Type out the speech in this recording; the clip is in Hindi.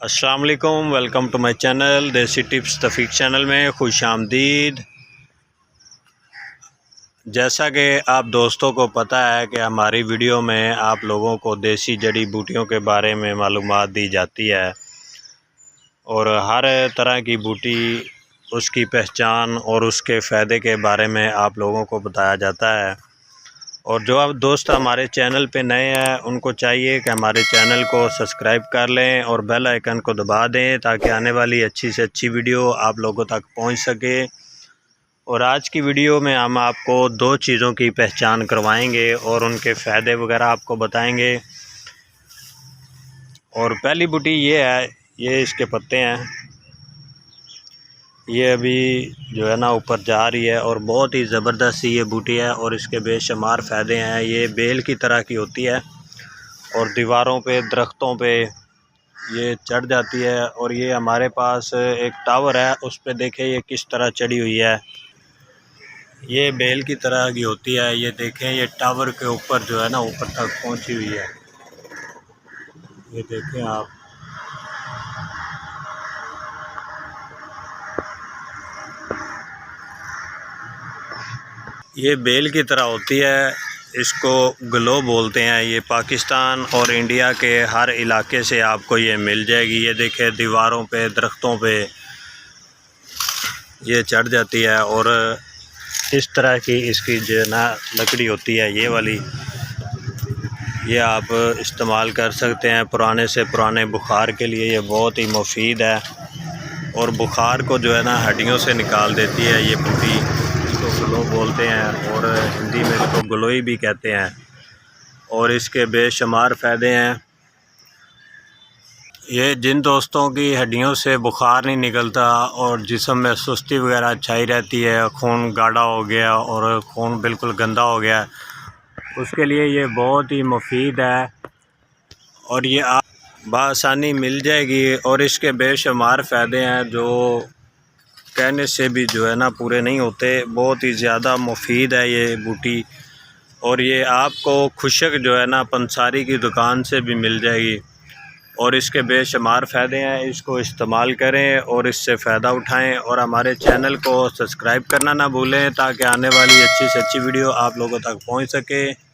अस्सलाम वालेकुम, वेलकम टू माय चैनल देसी टिप्स तफीक चैनल में खुश आमदीद। जैसा कि आप दोस्तों को पता है कि हमारी वीडियो में आप लोगों को देसी जड़ी बूटियों के बारे में मालूमात दी जाती है और हर तरह की बूटी उसकी पहचान और उसके फ़ायदे के बारे में आप लोगों को बताया जाता है। और जो आप दोस्त हमारे चैनल पे नए हैं उनको चाहिए कि हमारे चैनल को सब्सक्राइब कर लें और बेल आइकन को दबा दें ताकि आने वाली अच्छी से अच्छी वीडियो आप लोगों तक पहुंच सके। और आज की वीडियो में हम आपको दो चीज़ों की पहचान करवाएंगे और उनके फ़ायदे वगैरह आपको बताएंगे। और पहली बूटी ये है, ये इसके पत्ते हैं, ये अभी जो है ना ऊपर जा रही है और बहुत ही ज़बरदस्त सी ये बूटी है और इसके बेशुमार फ़ायदे हैं। ये बेल की तरह की होती है और दीवारों पे, दरख्तों पे ये चढ़ जाती है। और ये हमारे पास एक टावर है, उस पे देखें ये किस तरह चढ़ी हुई है। ये बेल की तरह की होती है, ये देखें ये टावर के ऊपर जो है ना ऊपर तक पहुंची हुई है। ये देखें आप, ये बेल की तरह होती है, इसको ग्लो बोलते हैं। ये पाकिस्तान और इंडिया के हर इलाके से आपको ये मिल जाएगी। ये देखें दीवारों पे, दरख्तों पे ये चढ़ जाती है और इस तरह की इसकी जो है ना लकड़ी होती है ये वाली, ये आप इस्तेमाल कर सकते हैं पुराने से पुराने बुखार के लिए। ये बहुत ही मुफीद है और बुखार को जो है ना हड्डियों से निकाल देती है ये बूटी। इसको ग्लो बोलते हैं और हिंदी में इसको ग्लोई भी कहते हैं और इसके बेशुमार फ़ायदे हैं। ये जिन दोस्तों की हड्डियों से बुखार नहीं निकलता और जिस्म में सुस्ती वगैरह छाई रहती है, खून गाढ़ा हो गया और खून बिल्कुल गंदा हो गया, उसके लिए ये बहुत ही मुफीद है और ये आप बआसानी मिल जाएगी। और इसके बेशुमार फ़ायदे हैं जो कहने से भी जो है ना पूरे नहीं होते। बहुत ही ज़्यादा मुफीद है ये बूटी और ये आपको खुशक जो है ना पंसारी की दुकान से भी मिल जाएगी और इसके बेशुमार फ़ायदे हैं। इसको इस्तेमाल करें और इससे फ़ायदा उठाएं और हमारे चैनल को सब्सक्राइब करना ना भूलें ताकि आने वाली अच्छी से अच्छी वीडियो आप लोगों तक पहुंच सके।